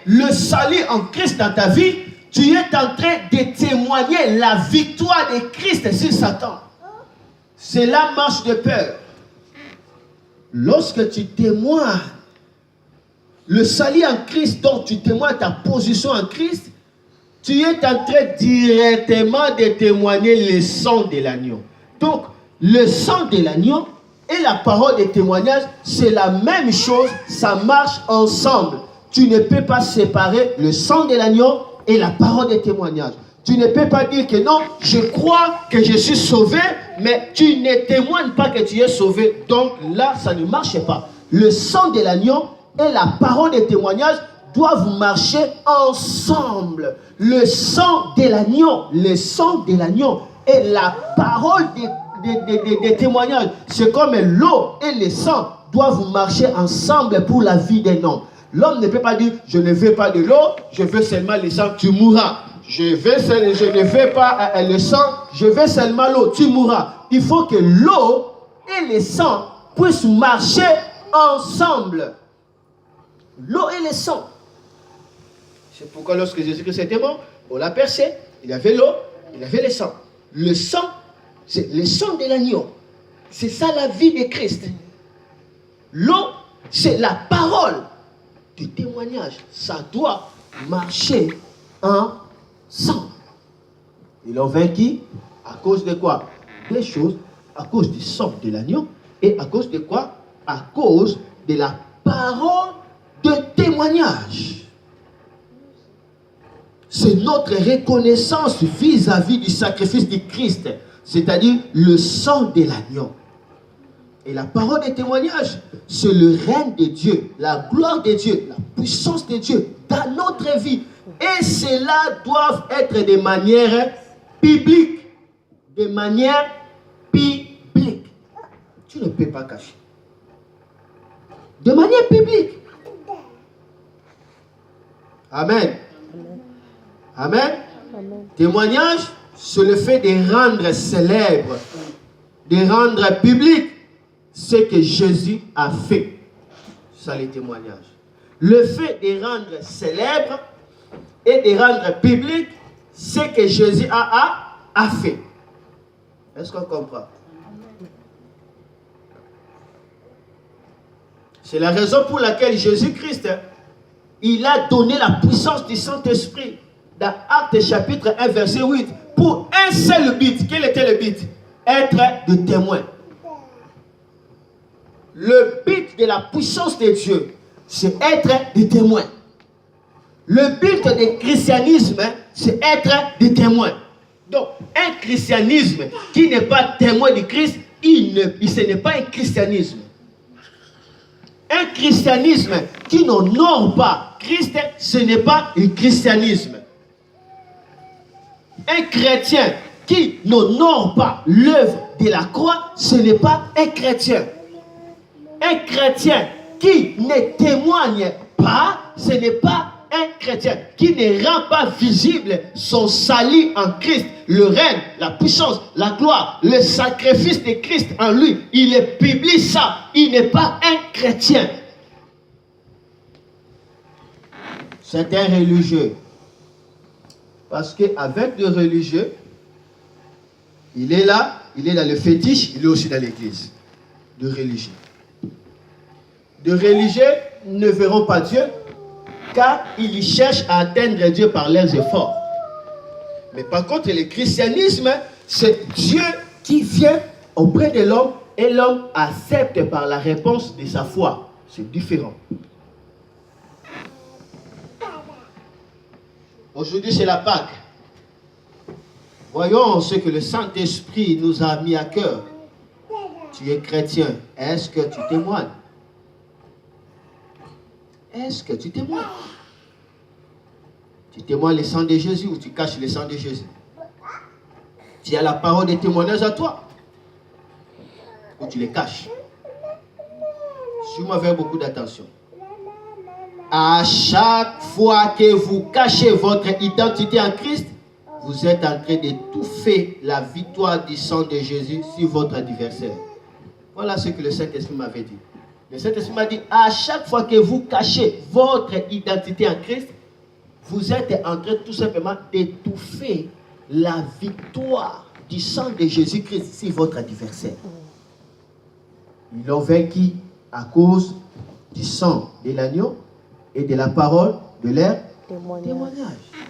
le salut en Christ dans ta vie, tu es en train de témoigner la victoire de Christ sur Satan. C'est la marche de peur. Lorsque tu témoignes le salut en Christ, donc tu témoignes ta position en Christ, tu es en train directement de témoigner le sang de l'agneau. Donc, le sang de l'agneau et la parole de témoignage, c'est la même chose, ça marche ensemble. Tu ne peux pas séparer le sang de l'agneau et la parole de témoignage. Tu ne peux pas dire que non, je crois que je suis sauvé, mais tu ne témoignes pas que tu es sauvé. Donc là, ça ne marche pas. Le sang de l'agneau et la parole de témoignage doivent marcher ensemble. Le sang de l'agneau et la parole de témoignage, c'est comme l'eau et le sang doivent marcher ensemble pour la vie d'un homme. L'homme ne peut pas dire, je ne veux pas de l'eau, je veux seulement le sang, tu mourras. Je ne veux pas le sang, je veux seulement l'eau, tu mourras. Il faut que l'eau et le sang puissent marcher ensemble. L'eau et le sang. C'est pourquoi lorsque Jésus-Christ était mort, on l'a percé, il y avait l'eau, il y avait le sang. Le sang, c'est le sang de l'agneau. C'est ça la vie de Christ. L'eau, c'est la parole du témoignage. Ça doit marcher ensemble. Ils l'ont vaincu à cause de quoi? Des choses, à cause du sang de l'agneau. Et à cause de quoi? À cause de la parole de témoignage. C'est notre reconnaissance vis-à-vis du sacrifice de Christ, c'est-à-dire le sang de l'agneau. Et la parole de témoignage, c'est le règne de Dieu, la gloire de Dieu, la puissance de Dieu dans notre vie. Et cela doit être de manière biblique. De manière biblique. Tu ne peux pas cacher. De manière biblique. Amen. Amen. Amen. Témoignage, c'est le fait de rendre célèbre, de rendre public ce que Jésus a fait. Ça, les témoignages. Le fait de rendre célèbre et de rendre public ce que Jésus a fait. Est-ce qu'on comprend? C'est la raison pour laquelle Jésus-Christ, il a donné la puissance du Saint-Esprit dans Actes chapitre 1 verset 8 pour un seul but. Quel était le but? Être de témoin. Le but de la puissance de Dieu, c'est être des témoins. Le but du christianisme, c'est être des témoins. Donc, un christianisme qui n'est pas témoin de Christ, ce n'est pas un christianisme. Un christianisme qui n'honore pas Christ, ce n'est pas un christianisme. Un chrétien qui n'honore pas l'œuvre de la croix, ce n'est pas un chrétien. Un chrétien qui ne témoigne pas, ce n'est pas un chrétien. Qui ne rend pas visible son salut en Christ, le règne, la puissance, la gloire, le sacrifice de Christ en lui. Il est public ça. Il n'est pas un chrétien. C'est un religieux. Parce qu'avec le religieux, il est là, il est dans le fétiche, il est aussi dans l'église. De religieux. De religieux ne verront pas Dieu, car ils cherchent à atteindre Dieu par leurs efforts. Mais par contre, le christianisme, c'est Dieu qui vient auprès de l'homme et l'homme accepte par la réponse de sa foi. C'est différent. Aujourd'hui, c'est la Pâque. Voyons ce que le Saint-Esprit nous a mis à cœur. Tu es chrétien. Est-ce que tu témoignes? Est-ce que tu témoignes? Tu témoignes le sang de Jésus ou tu caches le sang de Jésus? Tu as la parole de témoignage à toi ou tu les caches? Suis-moi avec beaucoup d'attention. À chaque fois que vous cachez votre identité en Christ, vous êtes en train d'étouffer la victoire du sang de Jésus sur votre adversaire. Voilà ce que le Saint-Esprit m'avait dit. Le Saint-Esprit m'a dit, à chaque fois que vous cachez votre identité en Christ, vous êtes en train tout simplement d'étouffer la victoire du sang de Jésus-Christ sur votre adversaire. Ils l'ont vaincu à cause du sang de l'agneau et de la parole de leur témoignage.